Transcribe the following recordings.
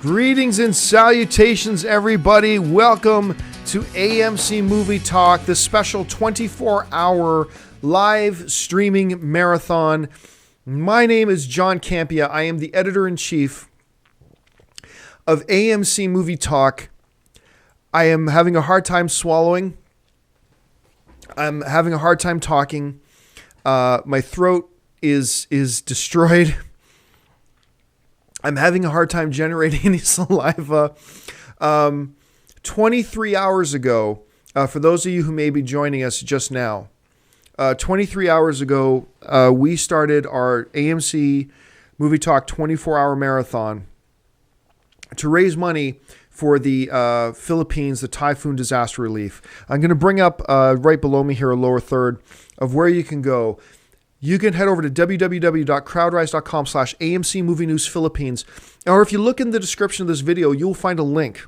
Greetings and salutations, everybody. Welcome to AMC Movie Talk, the special 24-hour live streaming marathon. My name is John Campia. I am the editor-in-chief of AMC Movie Talk. I am having a hard time swallowing. I'm having a hard time talking. My throat is destroyed. I'm having a hard time generating any saliva. 23 hours ago, for those of you who may be joining us just now, 23 hours ago, we started our AMC Movie Talk 24-hour marathon to raise money for the Philippines, the typhoon disaster relief. I'm going to bring up right below me here, a lower third, of where you can go. You can head over to www.crowdrise.com/AMC Movie News Philippines. Or if you look in the description of this video, you'll find a link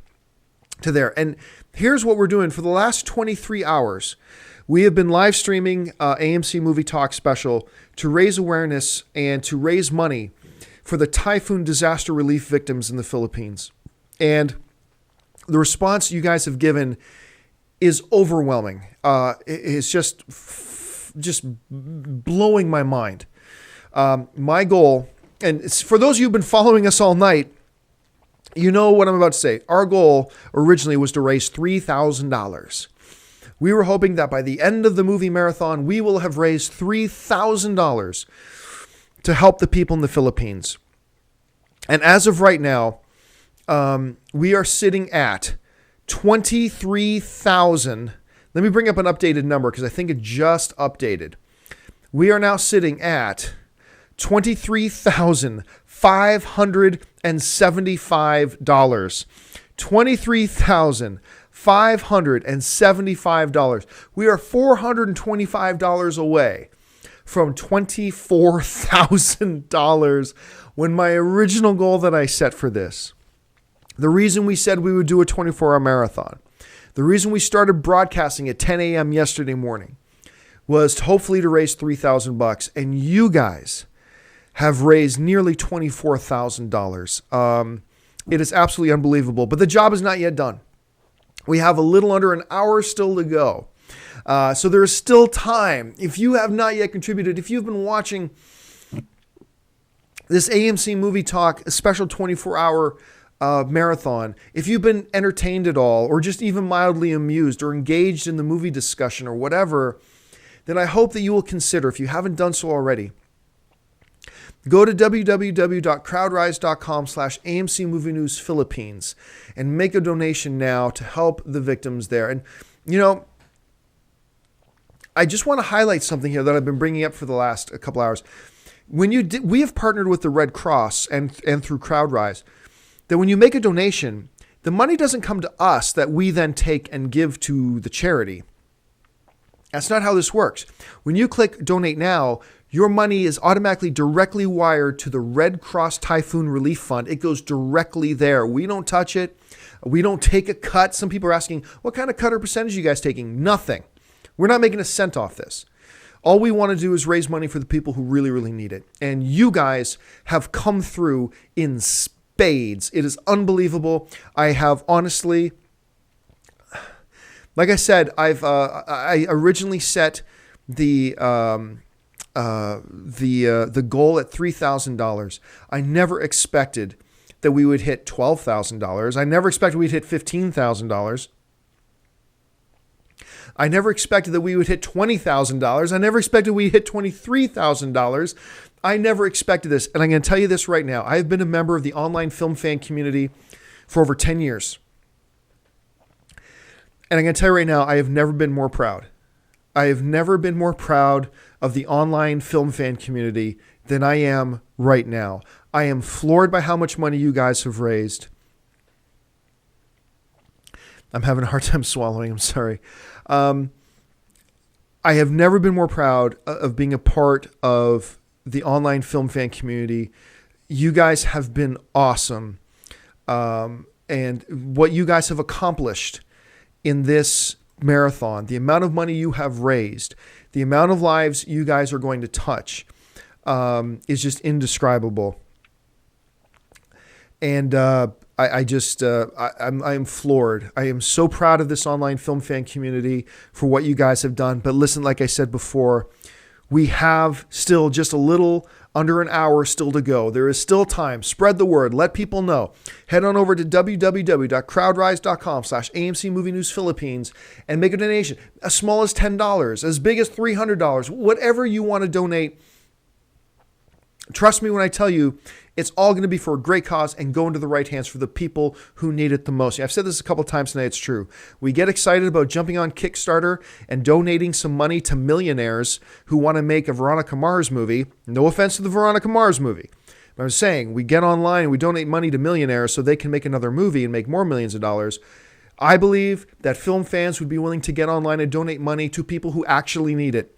to there. And here's what we're doing. For the last 23 hours, we have been live streaming AMC Movie Talk special to raise awareness and to raise money for the typhoon disaster relief victims in the Philippines. And the response you guys have given is overwhelming. It's just blowing my mind. My goal, and it's, for those of you who've been following us all night, you know what I'm about to say. Our goal originally was to raise $3,000. We were hoping that by the end of the movie marathon, we will have raised $3,000 to help the people in the Philippines. And as of right now, we are sitting at 23,000. Let me bring up an updated number because I think it just updated. We are now sitting at $23,575. $23,575. We are $425 away from $24,000 when my original goal that I set for this. The reason we said we would do a 24-hour marathon, the reason we started broadcasting at 10 a.m. yesterday morning was hopefully to raise $3,000. And you guys have raised nearly $24,000. It is absolutely unbelievable. But the job is not yet done. We have a little under an hour still to go. So there is still time. If you have not yet contributed, if you've been watching this AMC Movie Talk, a special 24-hour marathon, if you've been entertained at all or just even mildly amused or engaged in the movie discussion or whatever, then I hope that you will consider, if you haven't done so already, go to www.crowdrise.com/AMC Movie News Philippines and make a donation now to help the victims there. And, you know, I just want to highlight something here that I've been bringing up for the last couple hours. We have partnered with the Red Cross and through CrowdRise, that when you make a donation, the money doesn't come to us that we then take and give to the charity. That's not how this works. When you click Donate Now, your money is automatically directly wired to the Red Cross Typhoon Relief Fund. It goes directly there. We don't touch it. We don't take a cut. Some people are asking, what kind of cut or percentage are you guys taking? Nothing. We're not making a cent off this. All we want to do is raise money for the people who really, really need it. And you guys have come through in spades. It is unbelievable. I have honestly, like I said, I originally set the goal at $3,000. I never expected that we would hit $12,000. I never expected we'd hit $15,000. I never expected that we would hit $20,000. I never expected we'd hit $23,000. I never expected this. And I'm going to tell you this right now. I've been a member of the online film fan community for over 10 years. And I'm going to tell you right now, I have never been more proud. I have never been more proud of the online film fan community than I am right now. I am floored by how much money you guys have raised. I'm having a hard time swallowing. I'm sorry. I have never been more proud of being a part of the online film fan community. You guys have been awesome. And what you guys have accomplished in this marathon, the amount of money you have raised, the amount of lives you guys are going to touch, is just indescribable. And I'm floored. I am so proud of this online film fan community for what you guys have done. But listen, like I said before, we have still just a little under an hour still to go. There is still time. Spread the word. Let people know. Head on over to www.crowdrise.com/AMC Movie News Philippines and make a donation. As small as $10, as big as $300, whatever you want to donate. Trust me when I tell you, it's all going to be for a great cause and go into the right hands for the people who need it the most. I've said this a couple of times tonight. It's true. We get excited about jumping on Kickstarter and donating some money to millionaires who want to make a Veronica Mars movie. No offense to the Veronica Mars movie. But I'm saying we get online and we donate money to millionaires so they can make another movie and make more millions of dollars. I believe that film fans would be willing to get online and donate money to people who actually need it,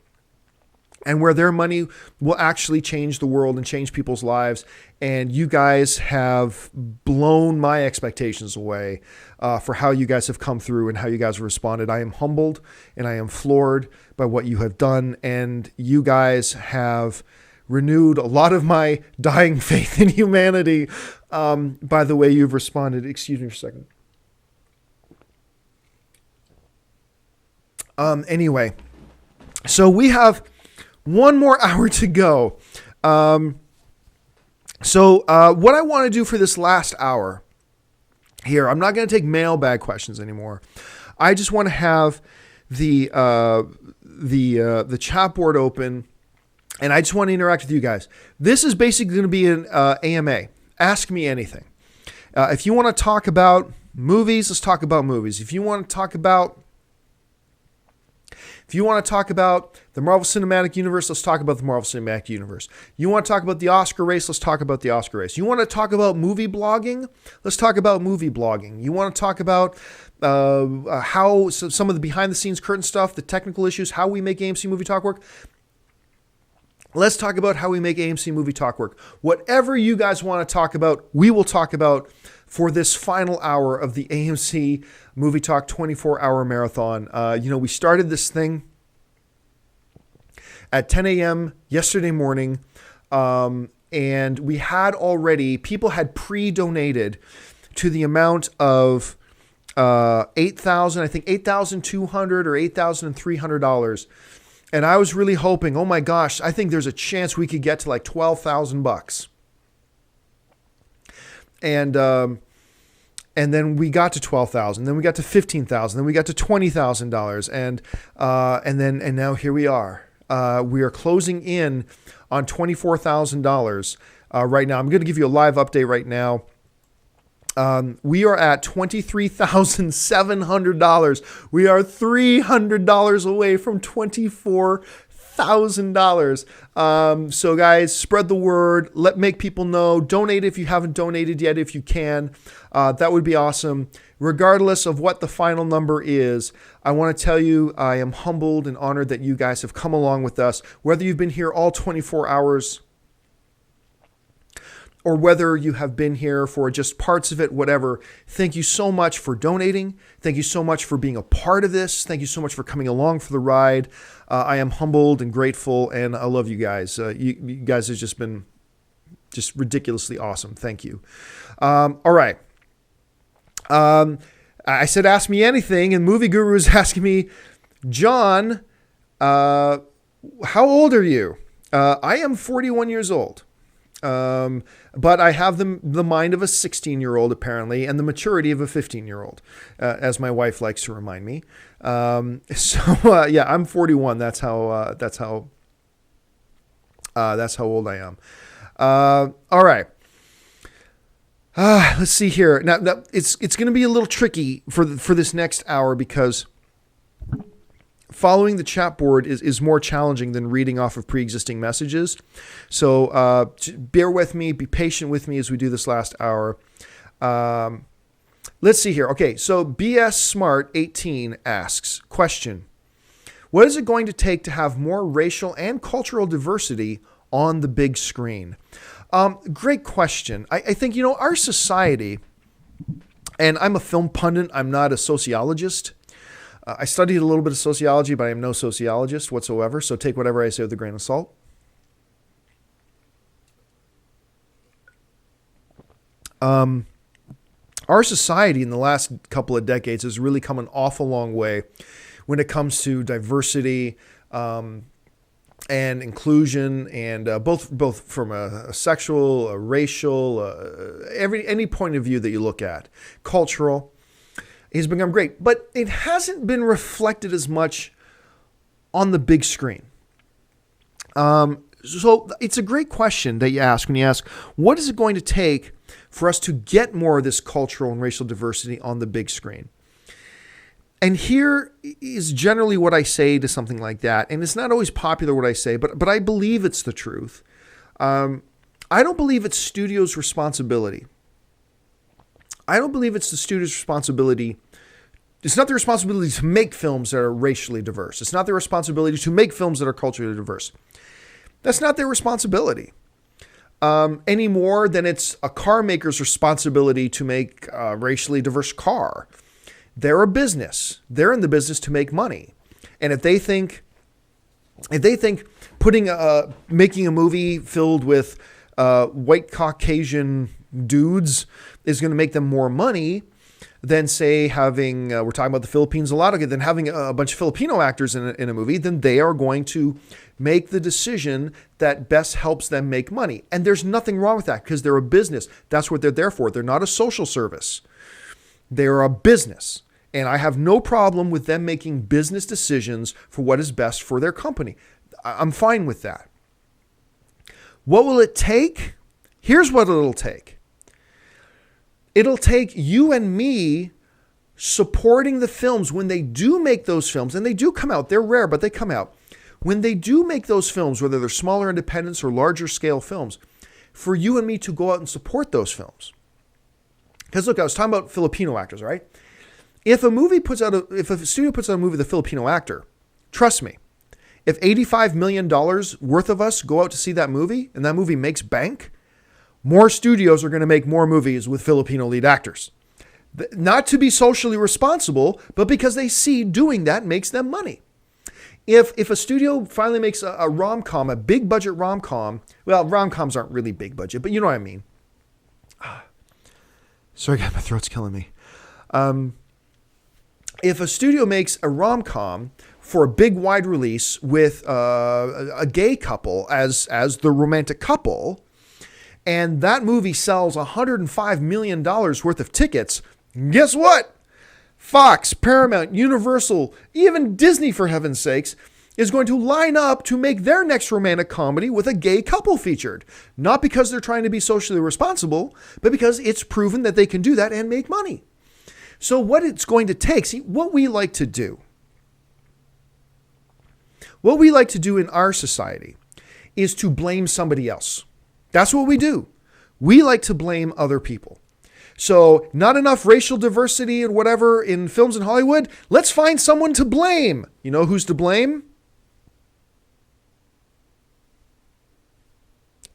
and where their money will actually change the world and change people's lives. And you guys have blown my expectations away for how you guys have come through and how you guys have responded. I am humbled and I am floored by what you have done. And you guys have renewed a lot of my dying faith in humanity by the way you've responded. Excuse me for a second. Anyway, so we have one more hour to go. So what I want to do for this last hour here, I'm not going to take mailbag questions anymore. I just want to have the chat board open, and I just want to interact with you guys. This is basically going to be an AMA. Ask me anything. If you want to talk about movies, let's talk about movies. If you want to talk about the Marvel Cinematic Universe, let's talk about the Marvel Cinematic Universe. You want to talk about the Oscar race, let's talk about the Oscar race. You want to talk about movie blogging, let's talk about movie blogging. You want to talk about how some of the behind-the-scenes curtain stuff, the technical issues, how we make AMC Movie Talk work, let's talk about how we make AMC Movie Talk work. Whatever you guys want to talk about, we will talk about for this final hour of the AMC Movie Talk 24-hour marathon. We started this thing at 10 a.m. yesterday morning, and we had already, people had pre-donated to the amount of $8,200 or $8,300. And I was really hoping, oh my gosh, I think there's a chance we could get to like $12,000. And then we got to $12,000, then we got to $15,000, then we got to $20,000, and now here we are. We are closing in on $24,000 right now. I'm going to give you a live update right now. We are at $23,700. We are $300 away from $24,000. So guys, spread the word. Make people know. Donate if you haven't donated yet, if you can. That would be awesome. Regardless of what the final number is, I want to tell you I am humbled and honored that you guys have come along with us. Whether you've been here all 24 hours or whether you have been here for just parts of it, whatever, thank you so much for donating. Thank you so much for being a part of this. Thank you so much for coming along for the ride. I am humbled and grateful, and I love you guys. You guys have just been just ridiculously awesome. Thank you. All right. I said, ask me anything, and Movie Guru is asking me, John, how old are you? I am 41 years old. But I have the mind of a 16-year-old apparently, and the maturity of a 15-year-old, as my wife likes to remind me. Yeah, I'm 41. That's how old I am. All right. Let's see here. Now it's going to be a little tricky for this next hour because following the chat board is more challenging than reading off of pre-existing messages. So bear with me, be patient with me as we do this last hour. Let's see here. Okay, so BS Smart 18 asks, question, what is it going to take to have more racial and cultural diversity on the big screen? Great question. I think, our society, and I'm a film pundit, I'm not a sociologist. I studied a little bit of sociology, but I am no sociologist whatsoever, so take whatever I say with a grain of salt. Our society in the last couple of decades has really come an awful long way when it comes to diversity and inclusion, and both from a sexual, a racial, any point of view that you look at, cultural, has become great. But it hasn't been reflected as much on the big screen. So it's a great question that you ask when you ask, what is it going to take for us to get more of this cultural and racial diversity on the big screen? And here is generally what I say to something like that. And it's not always popular what I say, but I believe it's the truth. I don't believe it's studios' responsibility. I don't believe it's the studio's responsibility. It's not their responsibility to make films that are racially diverse. It's not their responsibility to make films that are culturally diverse. That's not their responsibility. Any more than it's a car maker's responsibility to make a racially diverse car. They're a business. They're in the business to make money. And if they think making a movie filled with white Caucasian dudes is going to make them more money than, say, having, we're talking about the Philippines a lot, than having a bunch of Filipino actors in a movie, then they are going to make the decision that best helps them make money. And there's nothing wrong with that because they're a business. That's what they're there for. They're not a social service. They're a business. And I have no problem with them making business decisions for what is best for their company. I'm fine with that. What will it take? Here's what it'll take. It'll take you and me supporting the films when they do make those films, and they do come out. They're rare, but they come out. When they do make those films, whether they're smaller independents or larger scale films, for you and me to go out and support those films. Because look, I was talking about Filipino actors, right? If a studio puts out a movie with a Filipino actor, trust me, if $85 million worth of us go out to see that movie and that movie makes bank, more studios are going to make more movies with Filipino lead actors. Not to be socially responsible, but because they see doing that makes them money. If a studio finally makes a rom-com, a big budget rom-com, well, rom-coms aren't really big budget, but you know what I mean. Sorry, God, my throat's killing me. If a studio makes a rom-com for a big wide release with a gay couple as the romantic couple, and that movie sells $105 million worth of tickets, guess what? Fox, Paramount, Universal, even Disney, for heaven's sakes, is going to line up to make their next romantic comedy with a gay couple featured. Not because they're trying to be socially responsible, but because it's proven that they can do that and make money. So what it's going to take, see, what we like to do in our society is to blame somebody else. That's what we do. We like to blame other people. So not enough racial diversity and whatever in films in Hollywood. Let's find someone to blame. You know who's to blame?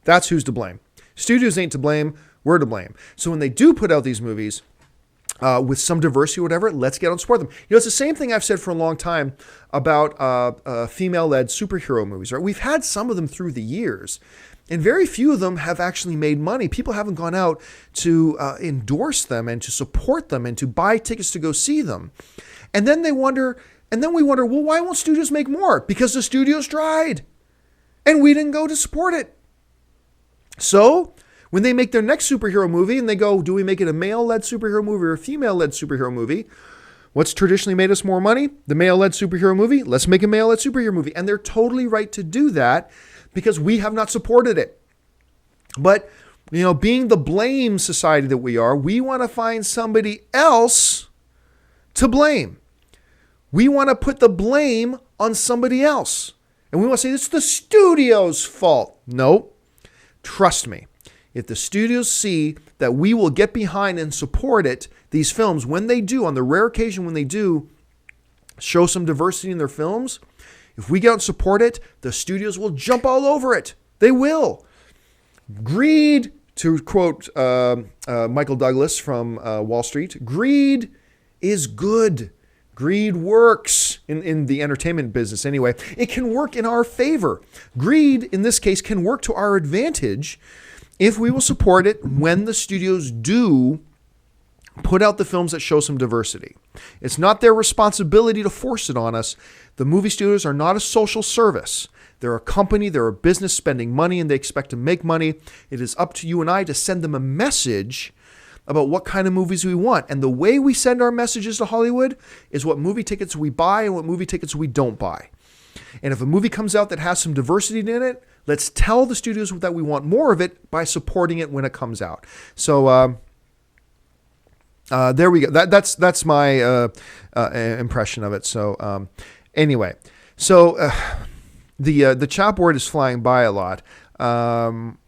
That's who's to blame. Studios ain't to blame. We're to blame. So when they do put out these movies with some diversity or whatever, let's get out and support them. You know, it's the same thing I've said for a long time about female-led superhero movies. Right? We've had some of them through the years. And very few of them have actually made money. People haven't gone out to endorse them and to support them and to buy tickets to go see them. And then we wonder, well, why won't studios make more? Because the studios tried and we didn't go to support it. So when they make their next superhero movie and they go, do we make it a male-led superhero movie or a female-led superhero movie? What's traditionally made us more money? The male-led superhero movie. Let's make a male-led superhero movie. And they're totally right to do that, because we have not supported it. But, you know, being the blame society that we are, we want to find somebody else to blame. We want to put the blame on somebody else. And we want to say, it's the studio's fault. No, trust me. If the studios see that we will get behind and support it, these films, when they do, on the rare occasion when they do show some diversity in their films, if we get out and support it, the studios will jump all over it. They will. Greed, to quote Michael Douglas from Wall Street, greed is good. Greed works in the entertainment business anyway. It can work in our favor. Greed, in this case, can work to our advantage if we will support it when the studios do Put out the films that show some diversity. It's not their responsibility to force it on us. The movie studios are not a social service. They're a company, they're a business spending money, and they expect to make money. It is up to you and I to send them a message about what kind of movies we want. And the way we send our messages to Hollywood is what movie tickets we buy and what movie tickets we don't buy. And if a movie comes out that has some diversity in it, let's tell the studios that we want more of it by supporting it when it comes out. So there we go. That's my impression of it. So anyway, so the chat board is flying by a lot. Some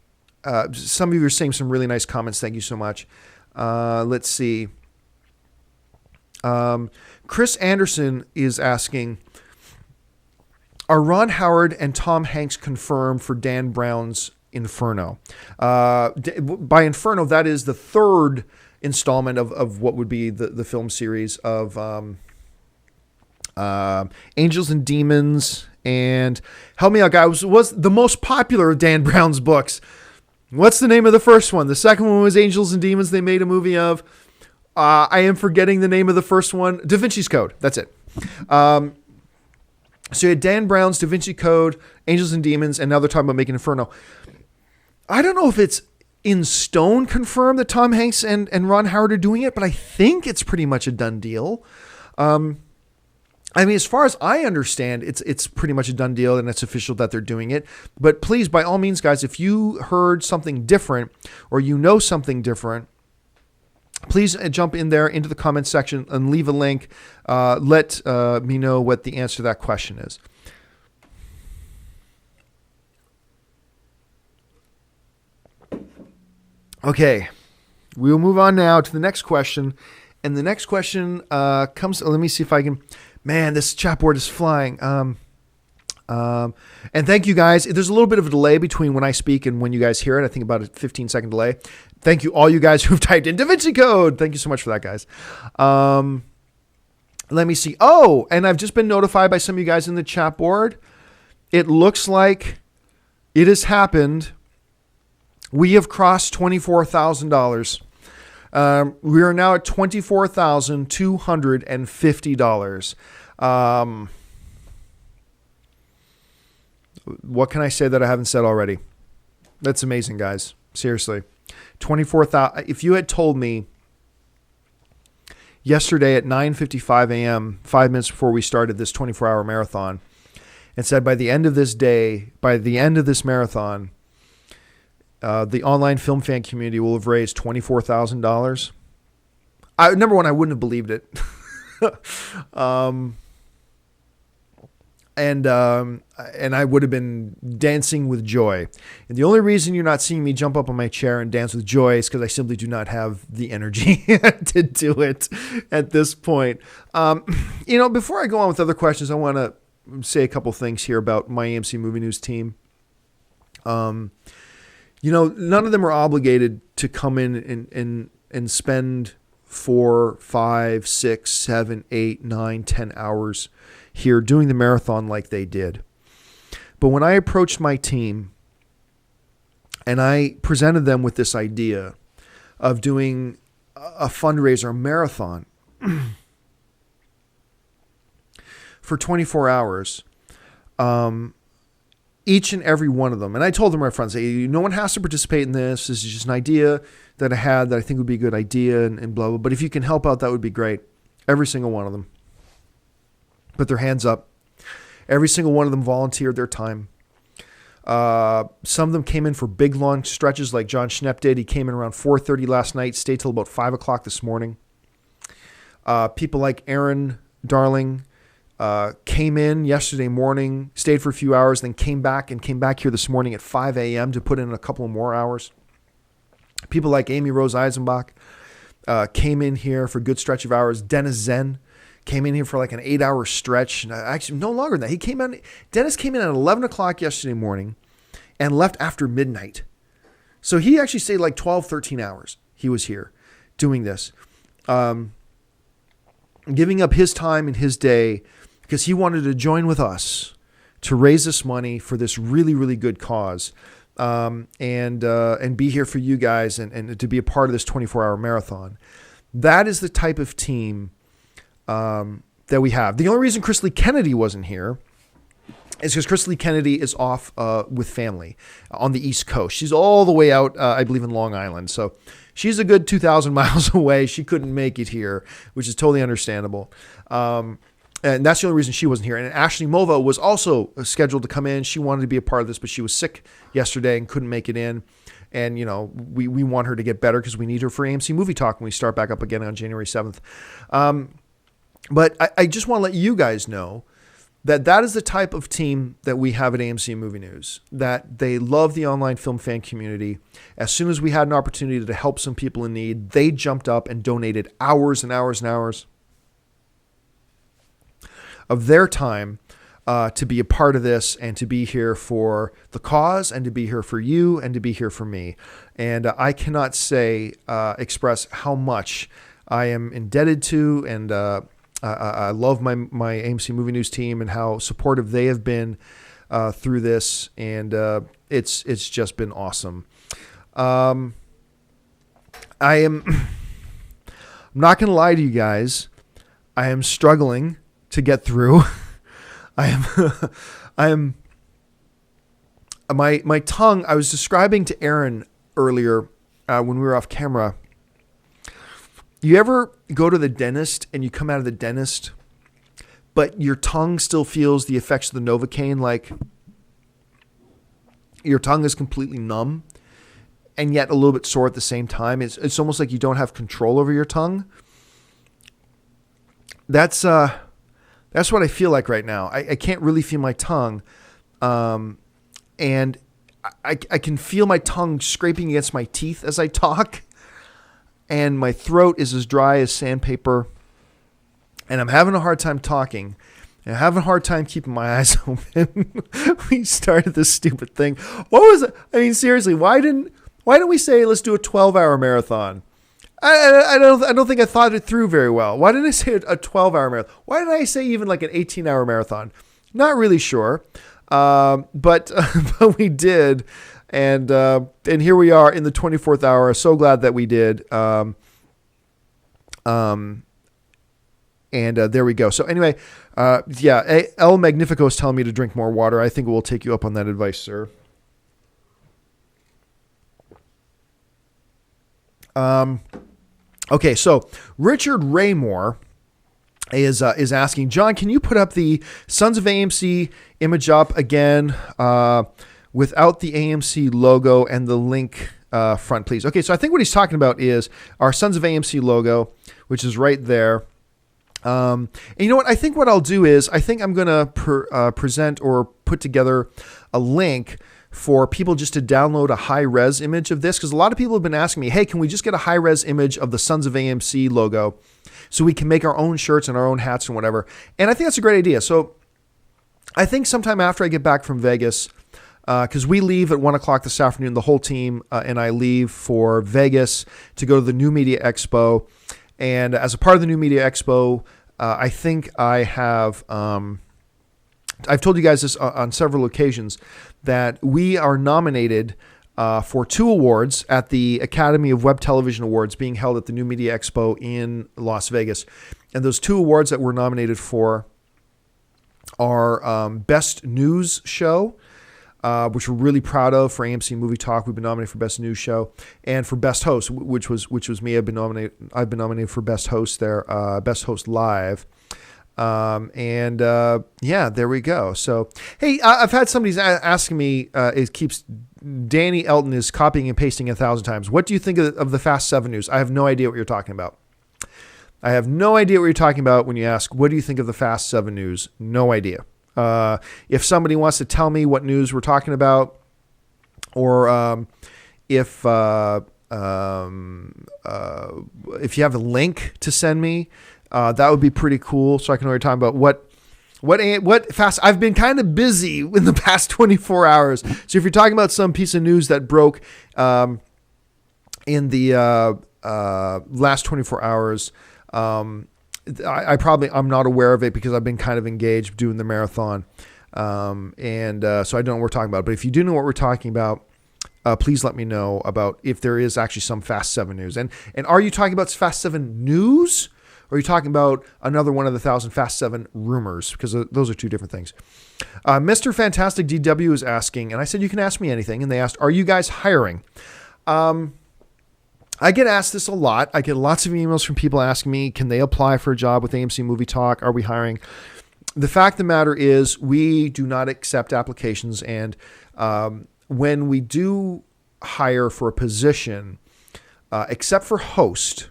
of you are saying some really nice comments. Thank you so much. Let's see. Chris Anderson is asking, are Ron Howard and Tom Hanks confirmed for Dan Brown's Inferno? By Inferno, that is the third installment of what would be the film series of Angels and Demons. And help me out, guys, was the most popular of Dan Brown's books. What's the name of the first one? The second one was Angels and Demons. They made a movie of. I am forgetting the name of the first one. Da Vinci's Code. That's it. So you had Dan Brown's Da Vinci Code, Angels and Demons, and now they're talking about making Inferno. I don't know if it's in stone confirmed that Tom Hanks and Ron Howard are doing it, but I think it's pretty much a done deal. I mean, as far as I understand, it's pretty much a done deal and it's official that they're doing it. But please, by all means, guys, if you heard something different or you know something different, please jump in there into the comments section and leave a link. Let me know what the answer to that question is. Okay, we will move on now to the next question. And the next question comes, let me see if I can, man, this chat board is flying. And thank you guys. There's a little bit of a delay between when I speak and when you guys hear it. I think about a 15-second delay. Thank you, all you guys who've typed in Da Vinci Code. Thank you so much for that, guys. Let me see. Oh, and I've just been notified by some of you guys in the chat board. It looks like it has happened. We have crossed $24,000. We are now at $24,250. What can I say that I haven't said already? That's amazing, guys. Seriously. 24,000. If you had told me yesterday at 9:55 a.m., 5 minutes before we started this 24-hour marathon, and said by the end of this day, by the end of this marathon, the online film fan community will have raised $24,000. Number one, I wouldn't have believed it. And I would have been dancing with joy. And the only reason you're not seeing me jump up on my chair and dance with joy is because I simply do not have the energy to do it at this point. Before I go on with other questions, I want to say a couple things here about my AMC Movie News team. None of them are obligated to come in and spend 4, 5, 6, 7, 8, 9, 10 hours here doing the marathon like they did. But when I approached my team and I presented them with this idea of doing a fundraiser, a marathon for 24 hours, each and every one of them, and I told them right front, no one has to participate in this. This is just an idea that I had that I think would be a good idea and blah, blah. But if you can help out, that would be great. Every single one of them put their hands up. Every single one of them volunteered their time. Some of them came in for big, long stretches like John Schnepp did. He came in around 4:30 last night, stayed till about 5 o'clock this morning. People like Aaron Darling came in yesterday morning, stayed for a few hours, then came back here this morning at 5 a.m. to put in a couple more hours. People like Amy Rose Eisenbach came in here for a good stretch of hours. Dennis Zen came in here for like an 8-hour stretch. Actually, no longer than that. Dennis came in at 11 o'clock yesterday morning and left after midnight. So he actually stayed like 12, 13 hours. He was here doing this. Giving up his time and his day because he wanted to join with us to raise this money for this really, really good cause. And be here for you guys and to be a part of this 24-hour marathon. That is the type of team that we have. The only reason Chris Lee Kennedy wasn't here is because Chris Lee Kennedy is off with family on the East Coast. She's all the way out, I believe, in Long Island. So she's a good 2,000 miles away. She couldn't make it here, which is totally understandable. And that's the only reason she wasn't here. And Ashley Mova was also scheduled to come in. She wanted to be a part of this, but she was sick yesterday and couldn't make it in. And, you know, we want her to get better because we need her for AMC Movie Talk when we start back up again on January 7th. But I just want to let you guys know that is the type of team that we have at AMC Movie News, that they love the online film fan community. As soon as we had an opportunity to help some people in need, they jumped up and donated hours and hours and hours of their time to be a part of this and to be here for the cause and to be here for you and to be here for me. And I cannot express how much I am indebted to, and I love my AMC Movie News team and how supportive they have been through this, and it's just been awesome. I'm not going to lie to you guys. I am struggling to get through. my tongue. I was describing to Aaron earlier when we were off camera. You ever go to the dentist and you come out of the dentist, but your tongue still feels the effects of the Novocaine, like your tongue is completely numb and yet a little bit sore at the same time? It's almost like you don't have control over your tongue. That's what I feel like right now. I can't really feel my tongue, and I can feel my tongue scraping against my teeth as I talk. And my throat is as dry as sandpaper, and I'm having a hard time talking, and I'm having a hard time keeping my eyes open. We started this stupid thing. What was it? I mean, seriously, why didn't we say let's do a 12-hour marathon? I don't think I thought it through very well. Why didn't I say a 12-hour marathon? Why didn't I say even like an 18-hour marathon? Not really sure, but we did. And here we are in the 24th hour. So glad that we did. And there we go. So anyway, El Magnifico is telling me to drink more water. I think we'll take you up on that advice, sir. Okay, so Richard Raymore is asking, John, can you put up the Sons of AMC image up again? Without the AMC logo and the link front, please. Okay, so I think what he's talking about is our Sons of AMC logo, which is right there. And you know what? I think what I'll do is I think I'm going to present or put together a link for people just to download a high-res image of this, because a lot of people have been asking me, hey, can we just get a high-res image of the Sons of AMC logo so we can make our own shirts and our own hats and whatever? And I think that's a great idea. So I think sometime after I get back from Vegas, because we leave at 1 o'clock this afternoon, the whole team and I leave for Vegas to go to the New Media Expo. And as a part of the New Media Expo, I think I have, I've told you guys this on several occasions, that we are nominated for 2 awards at the Academy of Web Television Awards being held at the New Media Expo in Las Vegas. And those 2 awards that we're nominated for are Best News Show, which we're really proud of for AMC Movie Talk. We've been nominated for Best News Show, and for Best Host, which was me. I've been nominated for Best Host there, Best Host Live. There we go. So, hey, I've had somebody asking me, Danny Elton is copying and pasting 1,000 times. What do you think of the Fast 7 news? I have no idea what you're talking about. I have no idea what you're talking about when you ask, what do you think of the Fast 7 news? No idea. If somebody wants to tell me what news we're talking about, or if you have a link to send me, that would be pretty cool. So I can already talk about what fast. I've been kind of busy in the past 24 hours. So if you're talking about some piece of news that broke in the last 24 hours, I'm not aware of it because I've been kind of engaged doing the marathon. So I don't know what we're talking about. But if you do know what we're talking about, please let me know about if there is actually some Fast 7 news. And are you talking about Fast 7 news? Or are you talking about another one of the 1,000 Fast 7 rumors? Because those are two different things. Mr. Fantastic DW is asking, and I said, you can ask me anything. And they asked, are you guys hiring? I get asked this a lot. I get lots of emails from people asking me, can they apply for a job with AMC Movie Talk? Are we hiring? The fact of the matter is we do not accept applications. And when we do hire for a position, except for host,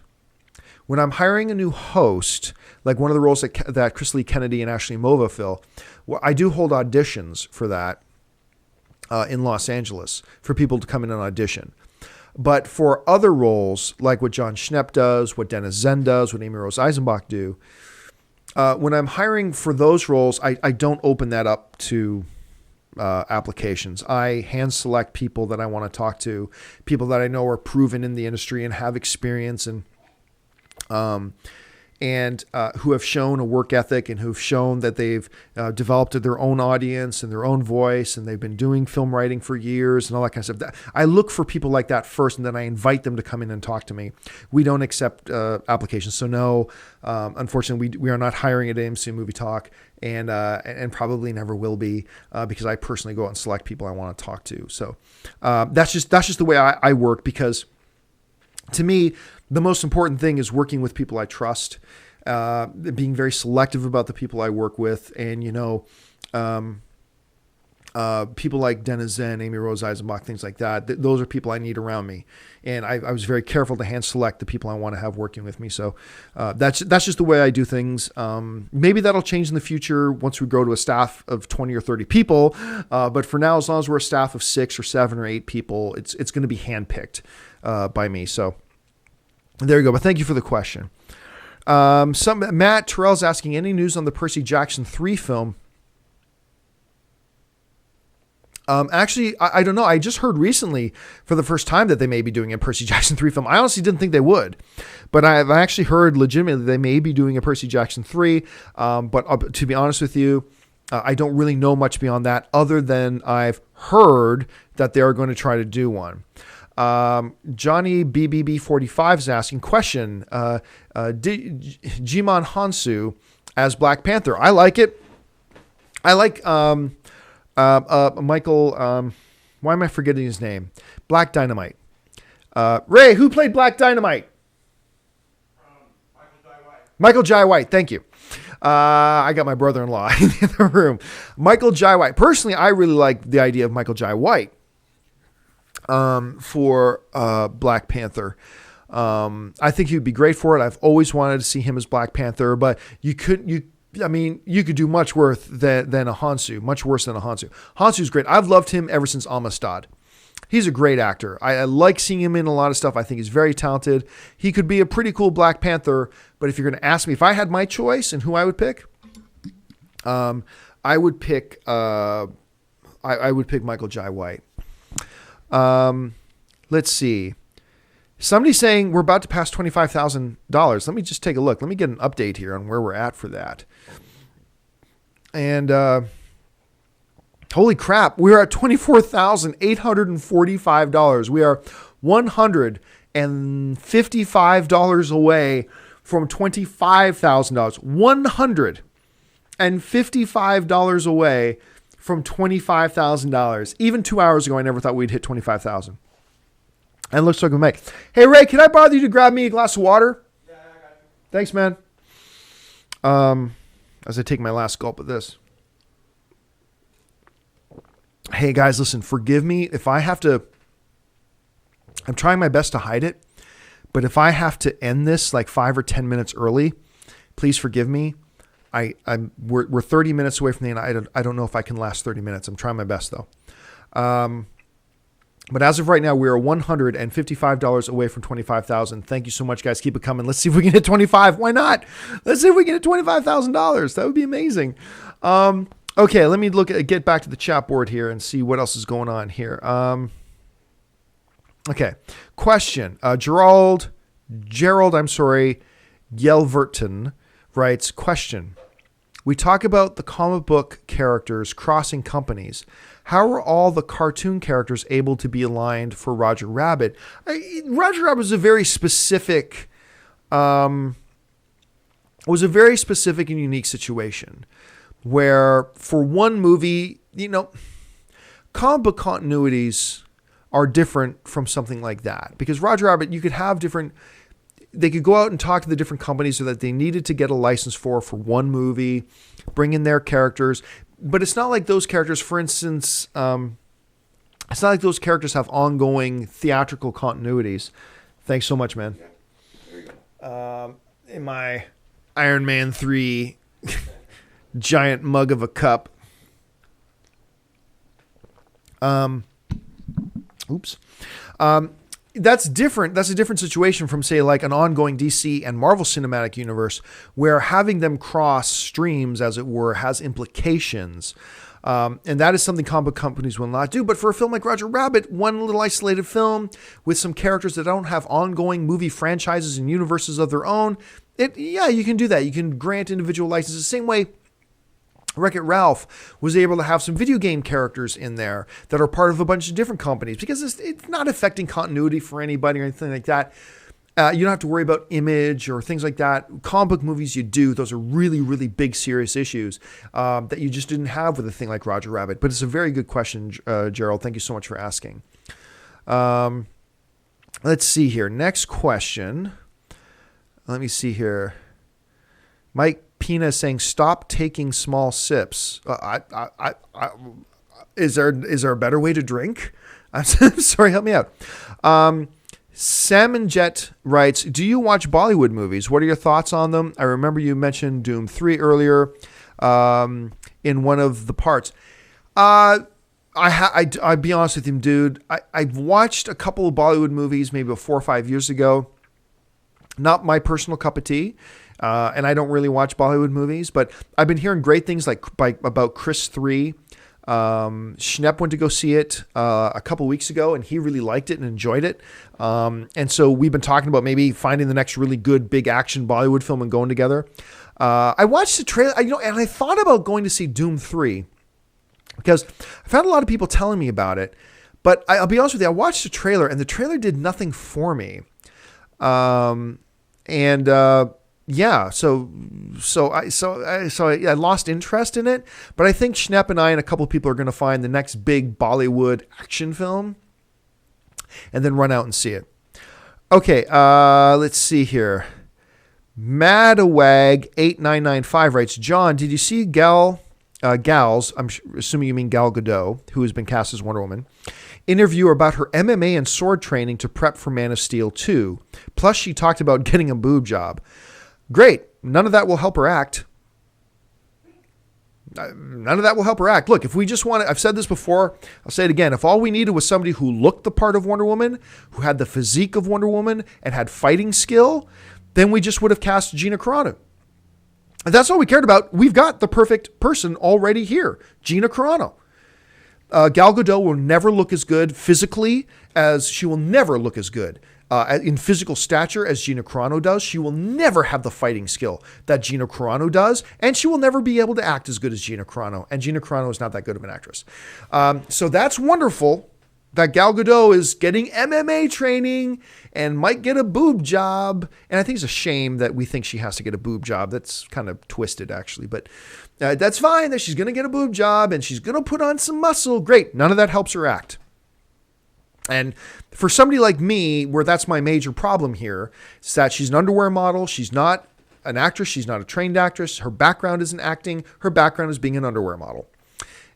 when I'm hiring a new host, like one of the roles that Chris Lee Kennedy and Ashley Mova fill, well, I do hold auditions for that in Los Angeles for people to come in and audition. But for other roles, like what John Schnepp does, what Dennis Zen does, what Amy Rose Eisenbach do, when I'm hiring for those roles, I don't open that up to applications. I hand select people that I want to talk to, people that I know are proven in the industry and have experience and who have shown a work ethic and who've shown that they've developed their own audience and their own voice, and they've been doing film writing for years and all that kind of stuff. I look for people like that first, and then I invite them to come in and talk to me. We don't accept applications. So no, unfortunately, we are not hiring at AMC Movie Talk, and probably never will be, because I personally go out and select people I want to talk to. So that's just the way I work, because to me, the most important thing is working with people I trust, being very selective about the people I work with. And, people like Dennis Zen, Amy Rose Eisenbach, things like that. Those are people I need around me. And I was very careful to hand select the people I want to have working with me. So that's just the way I do things. Maybe that'll change in the future once we grow to a staff of 20 or 30 people. But for now, as long as we're a staff of 6 or 7 or 8 people, it's going to be handpicked by me. So there you go. But thank you for the question. Matt Terrell's asking, any news on the Percy Jackson 3 film? Actually, I don't know. I just heard recently for the first time that they may be doing a Percy Jackson 3 film. I honestly didn't think they would, but I've actually heard legitimately they may be doing a Percy Jackson 3. But to be honest with you, I don't really know much beyond that, other than I've heard that they are going to try to do one. Johnny BBB45 is asking, question, Jimon Hansu as Black Panther. I like it. I like Michael, why am I forgetting his name? Black Dynamite. Ray, who played Black Dynamite? Michael Jai White. Thank you. I got my brother-in-law in the room. Michael Jai White. Personally, I really like the idea of Michael Jai White for Black Panther. I think he would be great for it. I've always wanted to see him as Black Panther, but you could do much worse than a Hansu, much worse than a Hansu. Hansu's great. I've loved him ever since Amistad. He's a great actor. I like seeing him in a lot of stuff. I think he's very talented. He could be a pretty cool Black Panther, but if you're going to ask me if I had my choice and who I would pick, I would pick Michael Jai White. Let's see. Somebody's saying we're about to pass $25,000. Let me just take a look. Let me get an update here on where we're at for that. And holy crap, we're at $24,845. We are $155 away from $25,000. $155 away from $25,000. Even 2 hours ago, I never thought we'd hit $25,000. And it looks like we make. Hey, Ray, can I bother you to grab me a glass of water? Yeah, I got you. Thanks, man. As I take my last gulp of this. Hey, guys, listen, forgive me if I have to. I'm trying my best to hide it, but if I have to end this like 5 or 10 minutes early, please forgive me. We're 30 minutes away from the end. I don't know if I can last 30 minutes. I'm trying my best, though. But as of right now, we are $155 away from $25,000. Thank you so much, guys. Keep it coming. Let's see if we can hit 25. Why not? Let's see if we can hit $25,000. That would be amazing. Okay, let me get back to the chat board here and see what else is going on here. Okay, question. Gerald, Yelverton writes, question. We talk about the comic book characters crossing companies. how are all the cartoon characters able to be aligned for Roger Rabbit? Roger Rabbit was a very specific, and unique situation where for one movie, comic book continuities are different from something like that, because Roger Rabbit, you could have different, they could go out and talk to the different companies so that they needed to get a license for one movie, bring in their characters. But it's not like those characters, for instance, it's not like those characters have ongoing theatrical continuities. Thanks so much, man. Yeah. There you go. In my Iron Man 3 giant mug of a cup. Oops. That's different. That's a different situation from, say, like an ongoing DC and Marvel Cinematic Universe, where having them cross streams, as it were, has implications. And that is something comic book companies will not do. But for a film like Roger Rabbit, one little isolated film with some characters that don't have ongoing movie franchises and universes of their own, you can do that. You can grant individual licenses the same way Wreck-It Ralph was able to have some video game characters in there that are part of a bunch of different companies, because it's not affecting continuity for anybody or anything like that. You don't have to worry about image or things like that. Comic book movies, you do. Those are really, really big, serious issues that you just didn't have with a thing like Roger Rabbit. But it's a very good question, Gerald. Thank you so much for asking. Let's see here. Next question. Let me see here. Mike Pina is saying, stop taking small sips. Is there a better way to drink? I'm sorry, help me out. Salmon Jet writes, do you watch Bollywood movies? What are your thoughts on them? I remember you mentioned Doom 3 earlier in one of the parts. I'd be honest with you, dude. I've watched a couple of Bollywood movies maybe 4 or 5 years ago. Not my personal cup of tea. And I don't really watch Bollywood movies, but I've been hearing great things about Chris 3. Schnepp went to go see it a couple weeks ago, and he really liked it and enjoyed it. And so we've been talking about maybe finding the next really good big action Bollywood film and going together. I watched the trailer, and I thought about going to see Doom 3 because I've had a lot of people telling me about it. But I'll be honest with you, I watched the trailer, and the trailer did nothing for me. Yeah, so I lost interest in it, but I think Schnepp and I and a couple of people are going to find the next big Bollywood action film and then run out and see it. Okay, let's see here. Madawag8995 writes, John, did you see Gals, I'm assuming you mean Gal Gadot, who has been cast as Wonder Woman, interview about her MMA and sword training to prep for Man of Steel 2. Plus, she talked about getting a boob job. Great. None of that will help her act. Look, if we just want to, I've said this before, I'll say it again. If all we needed was somebody who looked the part of Wonder Woman, who had the physique of Wonder Woman, and had fighting skill, then we just would have cast Gina Carano. If that's all we cared about, we've got the perfect person already here, Gina Carano. Gal Gadot will never look as good physically as she will never look as good in physical stature as Gina Carano does. She will never have the fighting skill that Gina Carano does, and she will never be able to act as good as Gina Carano. And Gina Carano is not that good of an actress. So that's wonderful that Gal Gadot is getting MMA training and might get a boob job. And I think it's a shame that we think she has to get a boob job. That's kind of twisted, actually. But that's fine that she's going to get a boob job and she's going to put on some muscle. Great. None of that helps her act. And for somebody like me, where that's my major problem here, is that she's an underwear model. She's not an actress. She's not a trained actress. Her background isn't acting. Her background is being an underwear model.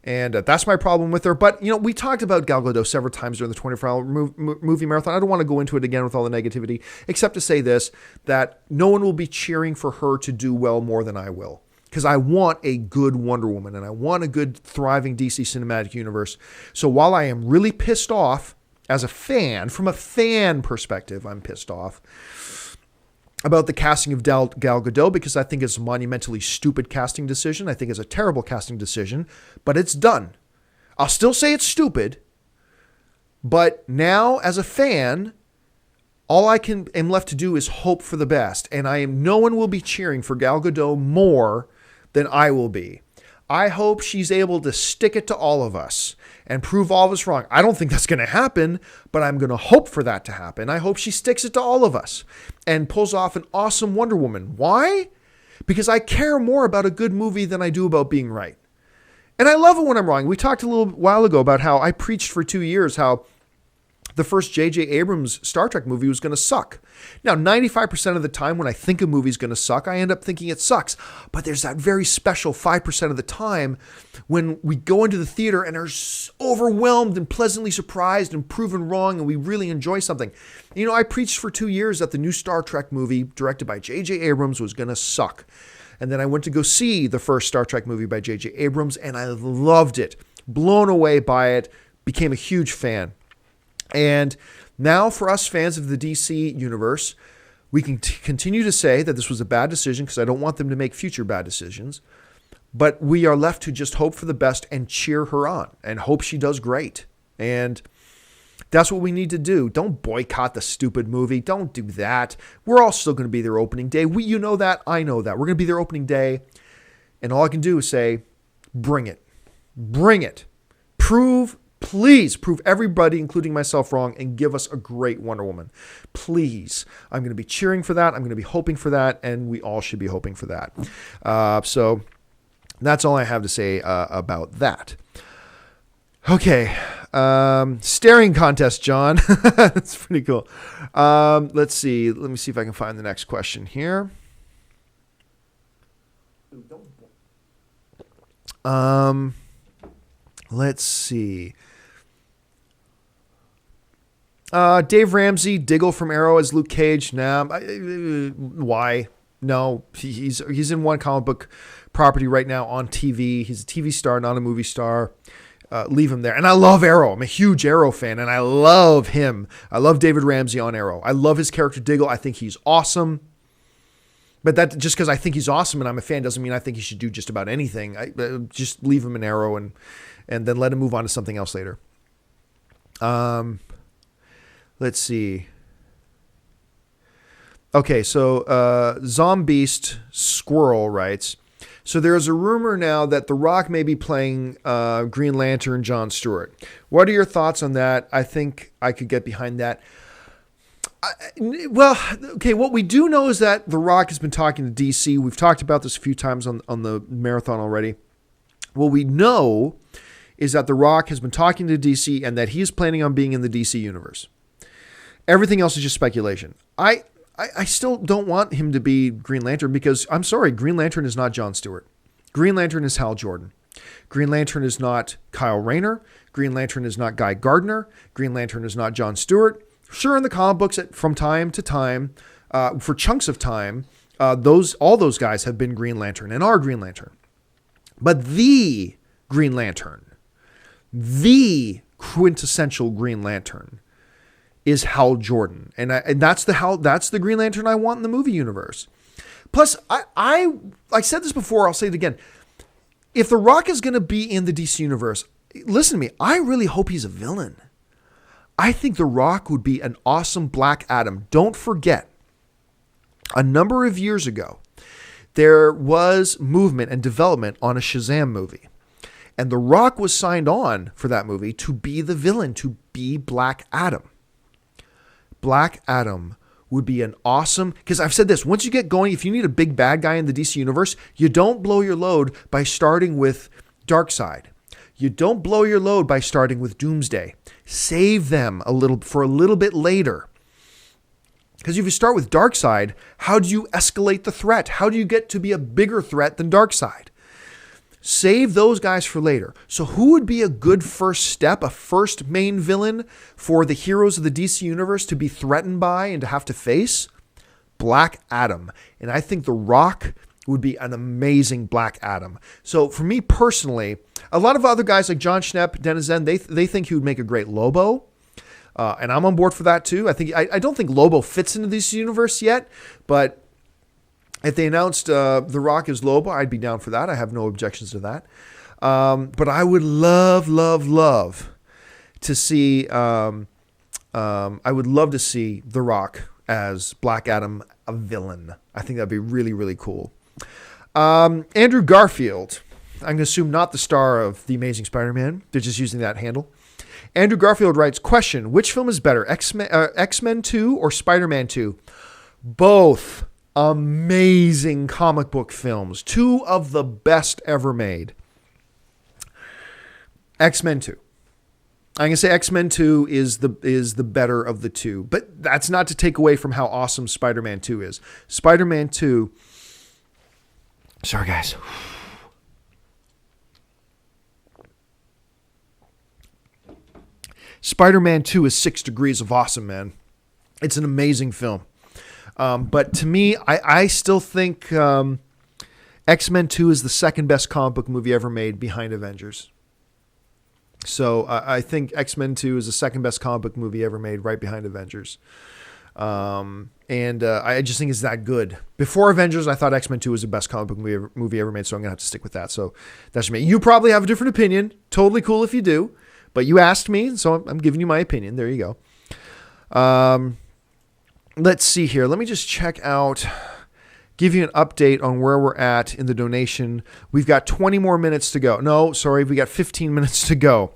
And that's my problem with her. But, we talked about Gal Gadot several times during the 24-hour movie marathon. I don't want to go into it again with all the negativity, except to say this, that no one will be cheering for her to do well more than I will. Because I want a good Wonder Woman, and I want a good, thriving DC Cinematic Universe. So while I am really pissed off as a fan, from a fan perspective, I'm pissed off about the casting of Gal Gadot, because I think it's a monumentally stupid casting decision. I think it's a terrible casting decision, but it's done. I'll still say it's stupid, but now as a fan, all I am left to do is hope for the best, and no one will be cheering for Gal Gadot more than I will be. I hope she's able to stick it to all of us and prove all of us wrong. I don't think that's going to happen, but I'm going to hope for that to happen. I hope she sticks it to all of us and pulls off an awesome Wonder Woman. Why? Because I care more about a good movie than I do about being right. And I love it when I'm wrong. We talked a little while ago about how I preached for 2 years how the first J.J. Abrams Star Trek movie was going to suck. Now, 95% of the time when I think a movie's going to suck, I end up thinking it sucks. But there's that very special 5% of the time when we go into the theater and are overwhelmed and pleasantly surprised and proven wrong, and we really enjoy something. You know, I preached for 2 years that the new Star Trek movie directed by J.J. Abrams was going to suck. And then I went to go see the first Star Trek movie by J.J. Abrams, and I loved it. Blown away by it. Became a huge fan. And now for us fans of the DC universe, we can continue to say that this was a bad decision because I don't want them to make future bad decisions. But we are left to just hope for the best and cheer her on and hope she does great. And that's what we need to do. Don't boycott the stupid movie. Don't do that. We're all still going to be there opening day. You know that. I know that. We're going to be there opening day. And all I can do is say, bring it. Bring it. Please prove everybody, including myself, wrong and give us a great Wonder Woman. Please. I'm going to be cheering for that. I'm going to be hoping for that. And we all should be hoping for that. So that's all I have to say about that. Okay. Staring contest, John. That's pretty cool. Let's see. Let me see if I can find the next question here. Let's see. Dave Ramsey, Diggle from Arrow as Luke Cage. Nah, why? No, he's in one comic book property right now on TV. He's a TV star, not a movie star. Leave him there. And I love Arrow. I'm a huge Arrow fan, and I love him. I love David Ramsey on Arrow. I love his character Diggle. I think he's awesome. But that just because I think he's awesome and I'm a fan doesn't mean I think he should do just about anything. Just leave him in Arrow and then let him move on to something else later. Let's see. Okay, so Zombeast Squirrel writes, so there's a rumor now that The Rock may be playing Green Lantern John Stewart. What are your thoughts on that? I think I could get behind that. What we do know is that The Rock has been talking to DC. We've talked about this a few times on the marathon already. What we know is that The Rock has been talking to DC and that he's planning on being in the DC universe. Everything else is just speculation. I still don't want him to be Green Lantern because, I'm sorry, Green Lantern is not John Stewart. Green Lantern is Hal Jordan. Green Lantern is not Kyle Rayner. Green Lantern is not Guy Gardner. Green Lantern is not John Stewart. Sure, in the comic books, from time to time, for chunks of time, all those guys have been Green Lantern and are Green Lantern. But the Green Lantern, the quintessential Green Lantern, is Hal Jordan, and that's the Green Lantern I want in the movie universe. Plus, I said this before, I'll say it again. If The Rock is going to be in the DC universe, listen to me. I really hope he's a villain. I think The Rock would be an awesome Black Adam. Don't forget, a number of years ago, there was movement and development on a Shazam movie. And The Rock was signed on for that movie to be the villain, to be Black Adam. Black Adam would be an awesome, because I've said this, once you get going, if you need a big bad guy in the DC universe, you don't blow your load by starting with Darkseid. You don't blow your load by starting with Doomsday. Save them for a little bit later. Because if you start with Darkseid, how do you escalate the threat? How do you get to be a bigger threat than Darkseid? Save those guys for later. So who would be a good first step, a first main villain for the heroes of the DC universe to be threatened by and to have to face? Black Adam. And I think The Rock would be an amazing Black Adam. So for me personally, a lot of other guys like John Schnepp, Denizen, they think he would make a great Lobo. And I'm on board for that too. I don't think Lobo fits into this universe yet, but if they announced The Rock as Lobo, I'd be down for that. I have no objections to that. But I would love to see. I would love to see The Rock as Black Adam, a villain. I think that'd be really, really cool. Andrew Garfield. I'm going to assume not the star of The Amazing Spider-Man. They're just using that handle. Andrew Garfield writes, question, which film is better, X-Men 2 or Spider-Man 2? Both amazing comic book films. Two of the best ever made. X-Men 2. I'm going to say X-Men 2 is the better of the two. But that's not to take away from how awesome Spider-Man 2 is. Spider-Man 2... Sorry, guys. Spider-Man 2 is 6 degrees of awesome, man. It's an amazing film. But to me, I still think X-Men 2 is the second best comic book movie ever made behind Avengers. So I think X-Men 2 is the second best comic book movie ever made, right behind Avengers. And I just think it's that good. Before Avengers, I thought X-Men 2 was the best comic book movie ever made, so I'm going to have to stick with that. So that's me. You probably have a different opinion. Totally cool if you do. But you asked me, so I'm giving you my opinion. There you go. Let's see here. Let me just check out, give you an update on where we're at in the donation. We've got 20 more minutes to go. No, sorry, we got 15 minutes to go.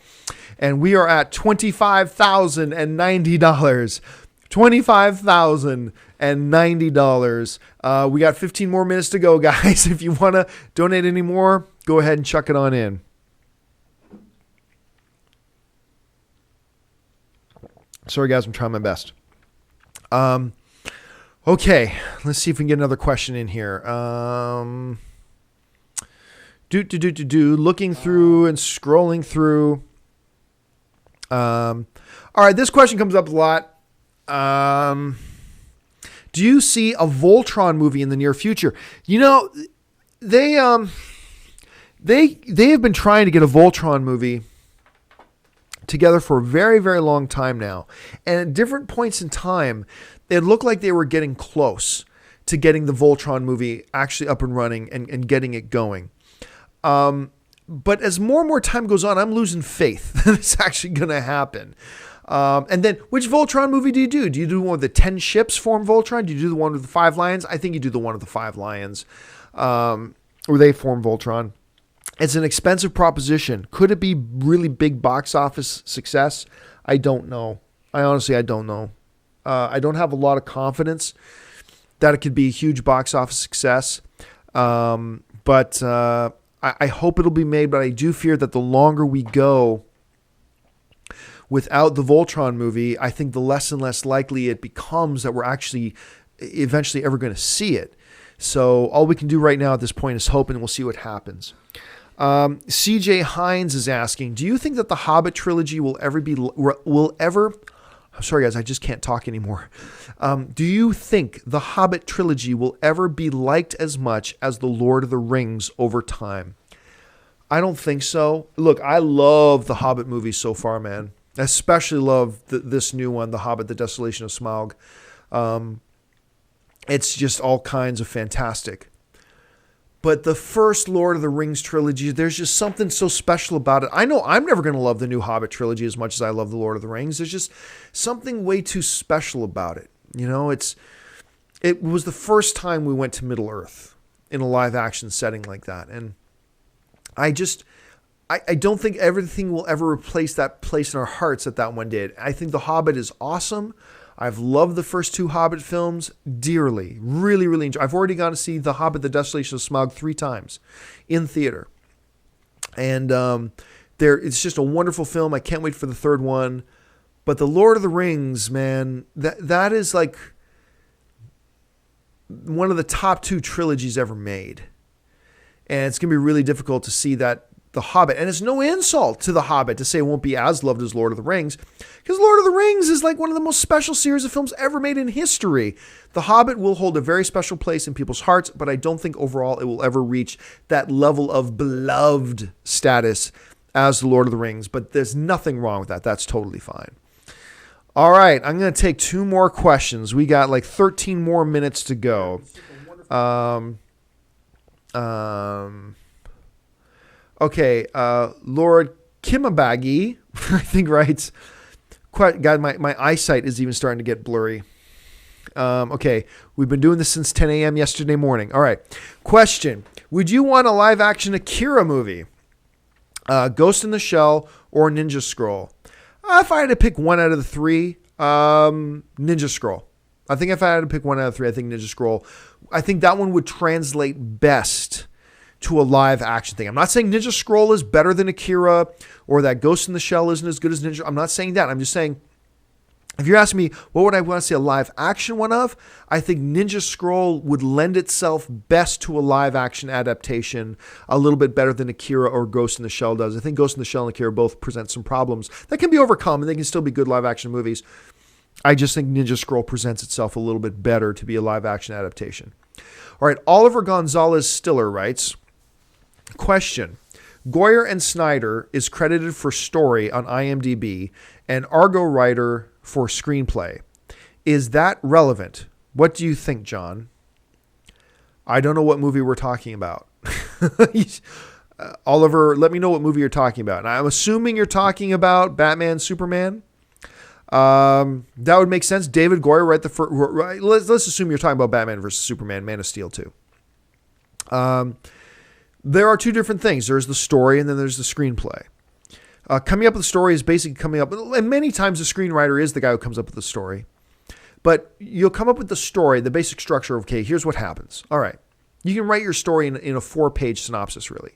And we are at $25,090. $25,090. We got 15 more minutes to go, guys. If you want to donate any more, go ahead and chuck it on in. Sorry, guys, I'm trying my best. Okay, let's see if we can get another question in here. Looking through and scrolling through. All right, this question comes up a lot. Do you see a Voltron movie in the near future? You know, they have been trying to get a Voltron movie together for a very, very long time now. And at different points in time, it looked like they were getting close to getting the Voltron movie actually up and running and getting it going. But as more and more time goes on, I'm losing faith that it's actually going to happen. And then, which Voltron movie do you do? Do you do one with the 10 ships form Voltron? Do you do the one with the 5 lions? I think you do the one with the 5 lions, where they form Voltron. It's an expensive proposition. Could it be really big box office success? I don't know. I don't know. I don't have a lot of confidence that it could be a huge box office success. But I hope it'll be made, but I do fear that the longer we go without the Voltron movie, I think the less and less likely it becomes that we're actually eventually ever going to see it. So all we can do right now at this point is hope, and we'll see what happens. CJ Hines is asking, do you think that the Hobbit trilogy will ever I'm sorry, guys, I just can't talk anymore. Do you think the Hobbit trilogy will ever be liked as much as the Lord of the Rings over time? I don't think so. Look, I love the Hobbit movies so far, man. I especially love this new one, The Hobbit, The Desolation of Smaug. It's just all kinds of fantastic. But the first Lord of the Rings trilogy, there's just something so special about it. I know I'm never going to love the new Hobbit trilogy as much as I love the Lord of the Rings. There's just something way too special about it. You know, it was the first time we went to Middle-earth in a live-action setting like that. And I don't think everything will ever replace that place in our hearts that that one did. I think The Hobbit is awesome. I've loved the first 2 Hobbit films dearly. Really, really enjoy. I've already gone to see The Hobbit, The Desolation of Smaug 3 times in theater. And it's just a wonderful film. I can't wait for the 3rd one. But The Lord of the Rings, man, that is like one of the top 2 trilogies ever made. And it's going to be really difficult to see that The Hobbit, and it's no insult to The Hobbit to say it won't be as loved as Lord of the Rings, because Lord of the Rings is like one of the most special series of films ever made in history. The Hobbit will hold a very special place in people's hearts, but I don't think overall it will ever reach that level of beloved status as the Lord of the Rings, but there's nothing wrong with that. That's totally fine. All right, I'm going to take 2 more questions. We got like 13 more minutes to go. Okay, Lord Kimabagi, I think writes, God, my eyesight is even starting to get blurry. Okay, we've been doing this since 10 a.m. yesterday morning. All right, question. Would you want a live action Akira movie? Ghost in the Shell or Ninja Scroll? If I had to pick one out of the three, Ninja Scroll. I think if I had to pick one out of three, I think Ninja Scroll. I think that one would translate best to a live action thing. I'm not saying Ninja Scroll is better than Akira or that Ghost in the Shell isn't as good as Ninja. I'm not saying that. I'm just saying, if you're asking me, what would I want to see a live action one of? I think Ninja Scroll would lend itself best to a live action adaptation a little bit better than Akira or Ghost in the Shell does. I think Ghost in the Shell and Akira both present some problems that can be overcome and they can still be good live action movies. I just think Ninja Scroll presents itself a little bit better to be a live action adaptation. All right, Oliver Gonzalez Stiller writes, question, Goyer and Snyder is credited for story on IMDb and Argo writer for screenplay. Is that relevant? What do you think, John? I don't know what movie we're talking about. Oliver, let me know what movie you're talking about. And I'm assuming you're talking about Batman, Superman. That would make sense. David Goyer, right? Let's assume you're talking about Batman versus Superman, Man of Steel 2. There are two different things. There's the story and then there's the screenplay. Coming up with the story is basically coming up, and many times the screenwriter is the guy who comes up with the story. But you'll come up with the story, the basic structure of, okay, here's what happens. All right. You can write your story in a 4-page synopsis, really.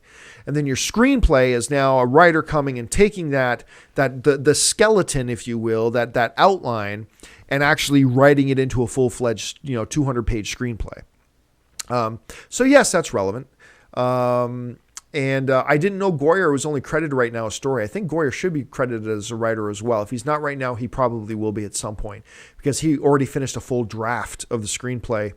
And then your screenplay is now a writer coming and taking the skeleton, if you will, that outline, and actually writing it into a full-fledged, 200-page screenplay. So yes, that's relevant. And I didn't know Goyer was only credited right now as story. I think Goyer should be credited as a writer as well. If he's not right now, he probably will be at some point because he already finished a full draft of the screenplay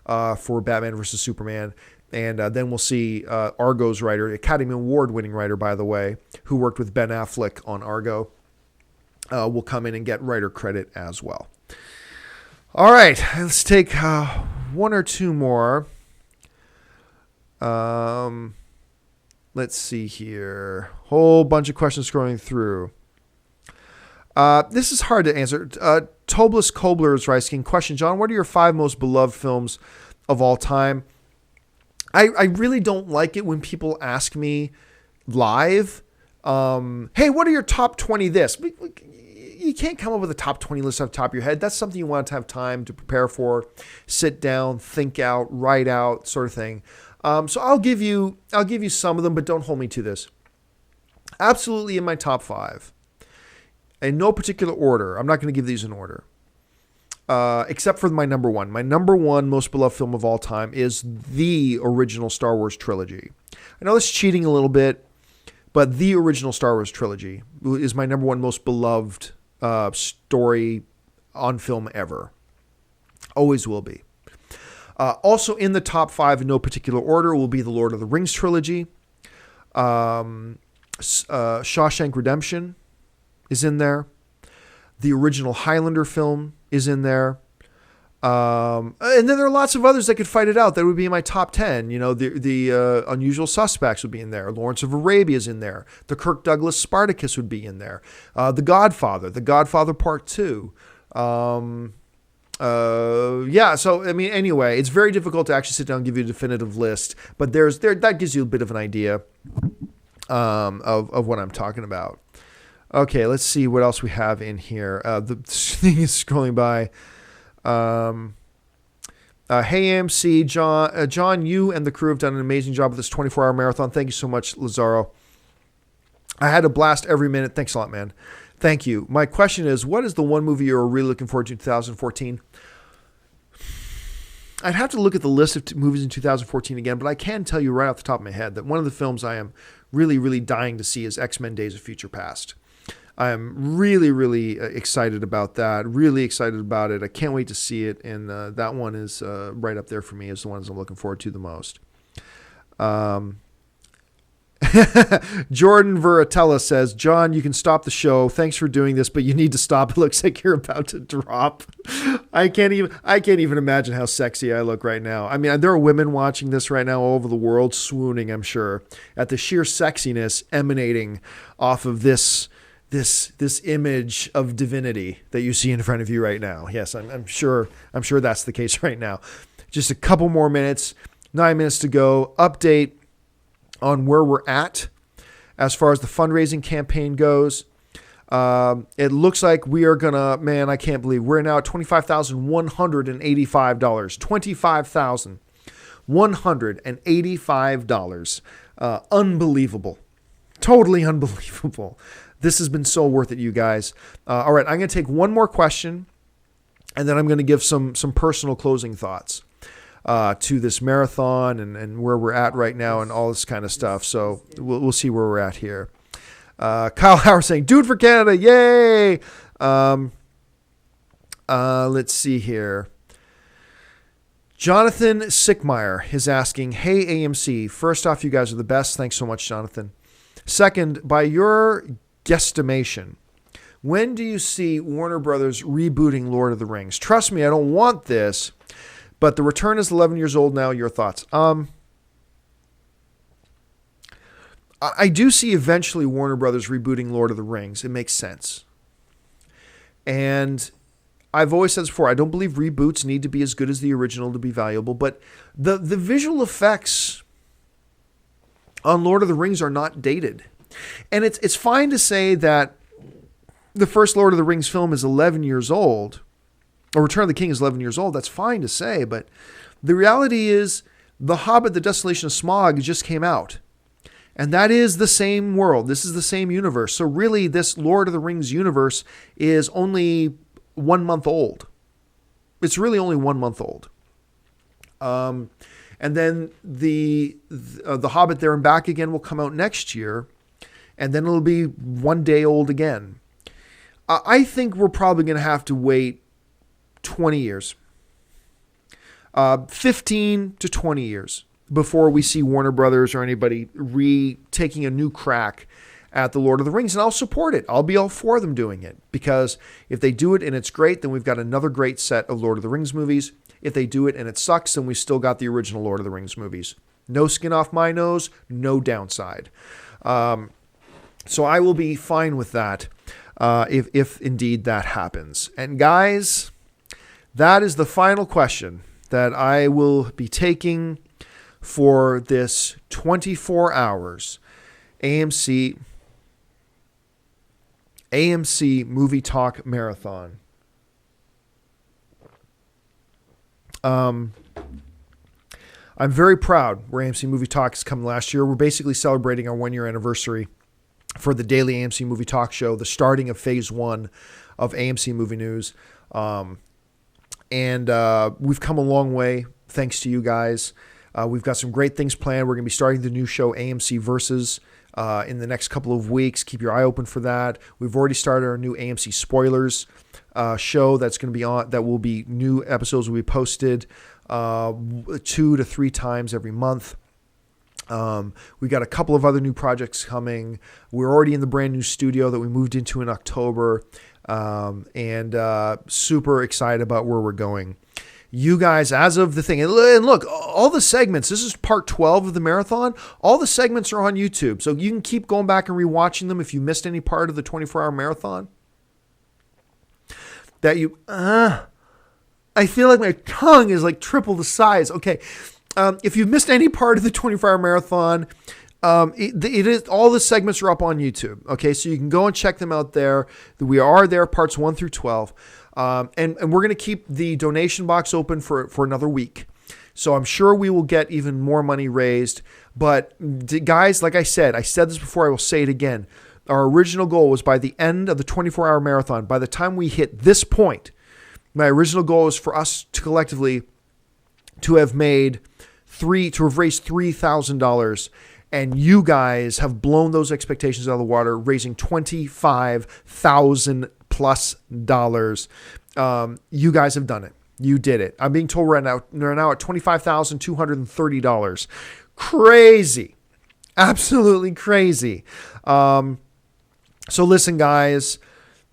for Batman versus Superman. And then we'll see Argo's writer, Academy Award-winning writer, by the way, who worked with Ben Affleck on Argo, will come in and get writer credit as well. All right, let's take one or two more. Let's see here. Whole bunch of questions scrolling through. This is hard to answer. Tobless Kobler is writing, question, John, what are your 5 most beloved films of all time? I really don't like it when people ask me live, hey, what are your top 20 this? You can't come up with a top 20 list off the top of your head. That's something you want to have time to prepare for, sit down, think out, write out, sort of thing. So I'll give you some of them, but don't hold me to this. Absolutely in my top 5. In no particular order. I'm not going to give these in order. Except for my number 1. My number 1 most beloved film of all time is the original Star Wars trilogy. I know that's cheating a little bit, but the original Star Wars trilogy is my number 1 most beloved story on film ever. Always will be. Also in the top 5 in no particular order will be the Lord of the Rings trilogy. Shawshank Redemption is in there. The original Highlander film is in there. And then there are lots of others that could fight it out. That would be in my top 10. The Unusual Suspects would be in there. Lawrence of Arabia is in there. The Kirk Douglas Spartacus would be in there. The Godfather Part 2. So anyway, it's very difficult to actually sit down and give you a definitive list, but that gives you a bit of an idea of what I'm talking about. Okay, let's see what else we have in here. The thing is scrolling by. Hey AMC, John, you and the crew have done an amazing job with this 24-hour marathon. Thank you so much, Lazaro. I had a blast every minute. Thanks a lot, man. Thank you. My question is, what is the one movie you're really looking forward to in 2014? I'd have to look at the list of movies in 2014 again, but I can tell you right off the top of my head that one of the films I am really, really dying to see is X-Men Days of Future Past. I am really, really excited about that. Really excited about it. I can't wait to see it, and that one is right up there for me as the ones I'm looking forward to the most. Jordan Veratella says, John, you can stop the show. Thanks for doing this, but you need to stop. It looks like you're about to drop. I can't even imagine how sexy I look right now. I mean, there are women watching this right now all over the world, swooning, I'm sure, at the sheer sexiness emanating off of this image of divinity that you see in front of you right now. Yes, I'm sure that's the case right now. Just a couple more minutes. 9 minutes to go. Update on where we're at as far as the fundraising campaign goes. It looks like we are going to, man, I can't believe we're now at $25,185. $25,185. Unbelievable. Totally unbelievable. This has been so worth it, you guys. All right, I'm going to take one more question, and then I'm going to give some personal closing thoughts to this marathon and where we're at right now and all this kind of stuff. So we'll see where we're at here. Kyle Howard saying, "Dude for Canada, yay!" Let's see here. Jonathan Sickmeyer is asking, "Hey AMC, first off, you guys are the best. Thanks so much, Jonathan. Second, by your guesstimation, when do you see Warner Brothers rebooting Lord of the Rings? Trust me, I don't want this, but the return is 11 years old now. Your thoughts?" I do see eventually Warner Brothers rebooting Lord of the Rings. It makes sense. And I've always said this before, I don't believe reboots need to be as good as the original to be valuable, but the visual effects on Lord of the Rings are not dated. And it's fine to say that the first Lord of the Rings film is 11 years old, or Return of the King is 11 years old. That's fine to say, but the reality is The Hobbit, The Desolation of Smaug just came out. And that is the same world. This is the same universe. So really, this Lord of the Rings universe is only 1 month old. It's really only 1 month old. And then the Hobbit There and Back Again will come out next year. And then it'll be 1 day old again. I think we're probably going to have to wait 20 years. 15 to 20 years before we see Warner Brothers or anybody taking a new crack at the Lord of the Rings. And I'll support it. I'll be all for them doing it. Because if they do it and it's great, then we've got another great set of Lord of the Rings movies. If they do it and it sucks, then we still got the original Lord of the Rings movies. No skin off my nose, no downside. So I will be fine with that if indeed that happens. And guys, that is the final question that I will be taking for this 24 hours AMC Movie Talk Marathon. I'm very proud where AMC Movie Talk has come last year. We're basically celebrating our 1 year anniversary for the daily AMC Movie Talk show, the starting of phase 1 of AMC Movie News. And we've come a long way thanks to you guys. We've got some great things planned. We're going to be starting the new show AMC Versus in the next couple of weeks. Keep your eye open for that. We've already started our new AMC Spoilers show that's going to be on. That will be new episodes will be posted 2 to 3 times every month. We got a couple of other new projects coming. We're already in the brand new studio that we moved into in October, and super excited about where we're going. You guys, as of the thing, and look, all the segments, this is part 12 of the marathon. All the segments are on YouTube. So you can keep going back and rewatching them if you missed any part of the 24-hour marathon. I feel like my tongue is like triple the size. Okay. If you missed any part of the 24-hour marathon, it is all the segments are up on YouTube. Okay. So you can go and check them out there. We are there, parts 1 through 12. And we're going to keep the donation box open for another week. So I'm sure we will get even more money raised. But guys, like I said this before, I will say it again. Our original goal was by the end of the 24-hour marathon, by the time we hit this point, my original goal is for us to collectively to have raised $3,000. And you guys have blown those expectations out of the water, raising $25,000 plus. You guys have done it. You did it. I'm being told right now at $25,230. Crazy. Absolutely crazy. So listen, guys,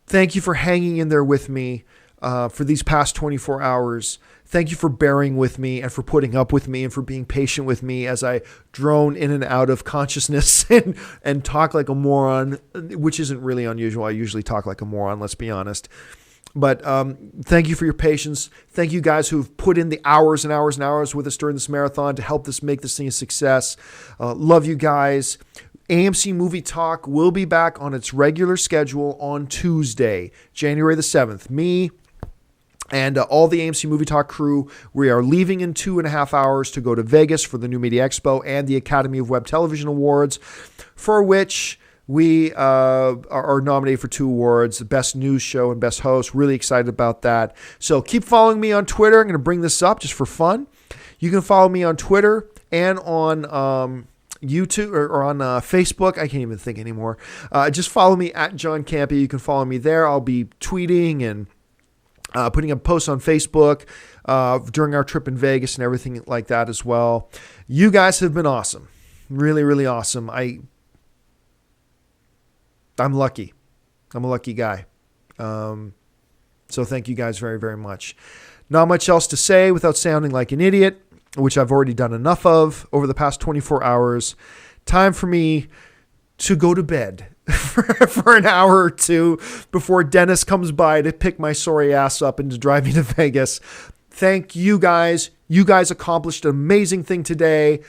thank you for hanging in there with me for these past 24 hours. Thank you for bearing with me and for putting up with me and for being patient with me as I drone in and out of consciousness and talk like a moron, which isn't really unusual. I usually talk like a moron, let's be honest. But thank you for your patience. Thank you guys who've put in the hours and hours and hours with us during this marathon to help this make this thing a success. Love you guys. AMC Movie Talk will be back on its regular schedule on Tuesday, January the 7th. Me and all the AMC Movie Talk crew, we are leaving in 2.5 hours to go to Vegas for the New Media Expo and the Academy of Web Television Awards, for which we are nominated for 2 awards, Best News Show and Best Host. Really excited about that. So keep following me on Twitter. I'm going to bring this up just for fun. You can follow me on Twitter and on YouTube or on Facebook. I can't even think anymore. Just follow me at John Campia. You can follow me there. I'll be tweeting and putting up posts on Facebook during our trip in Vegas and everything like that as well. You guys have been awesome. Really, really awesome. I'm lucky. I'm a lucky guy. So thank you guys very, very much. Not much else to say without sounding like an idiot, which I've already done enough of over the past 24 hours. Time for me to go to bed for an hour or two before Dennis comes by to pick my sorry ass up and to drive me to Vegas. Thank you guys. You guys accomplished an amazing thing today.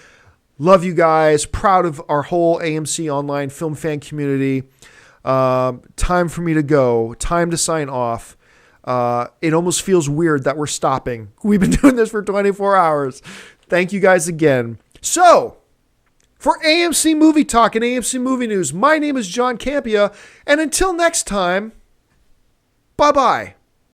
Love you guys. Proud of our whole AMC online film fan community. Time for me to go. Time to sign off. It almost feels weird that we're stopping. We've been doing this for 24 hours. Thank you guys again. So, for AMC Movie Talk and AMC Movie News, my name is John Campia, and until next time, bye-bye.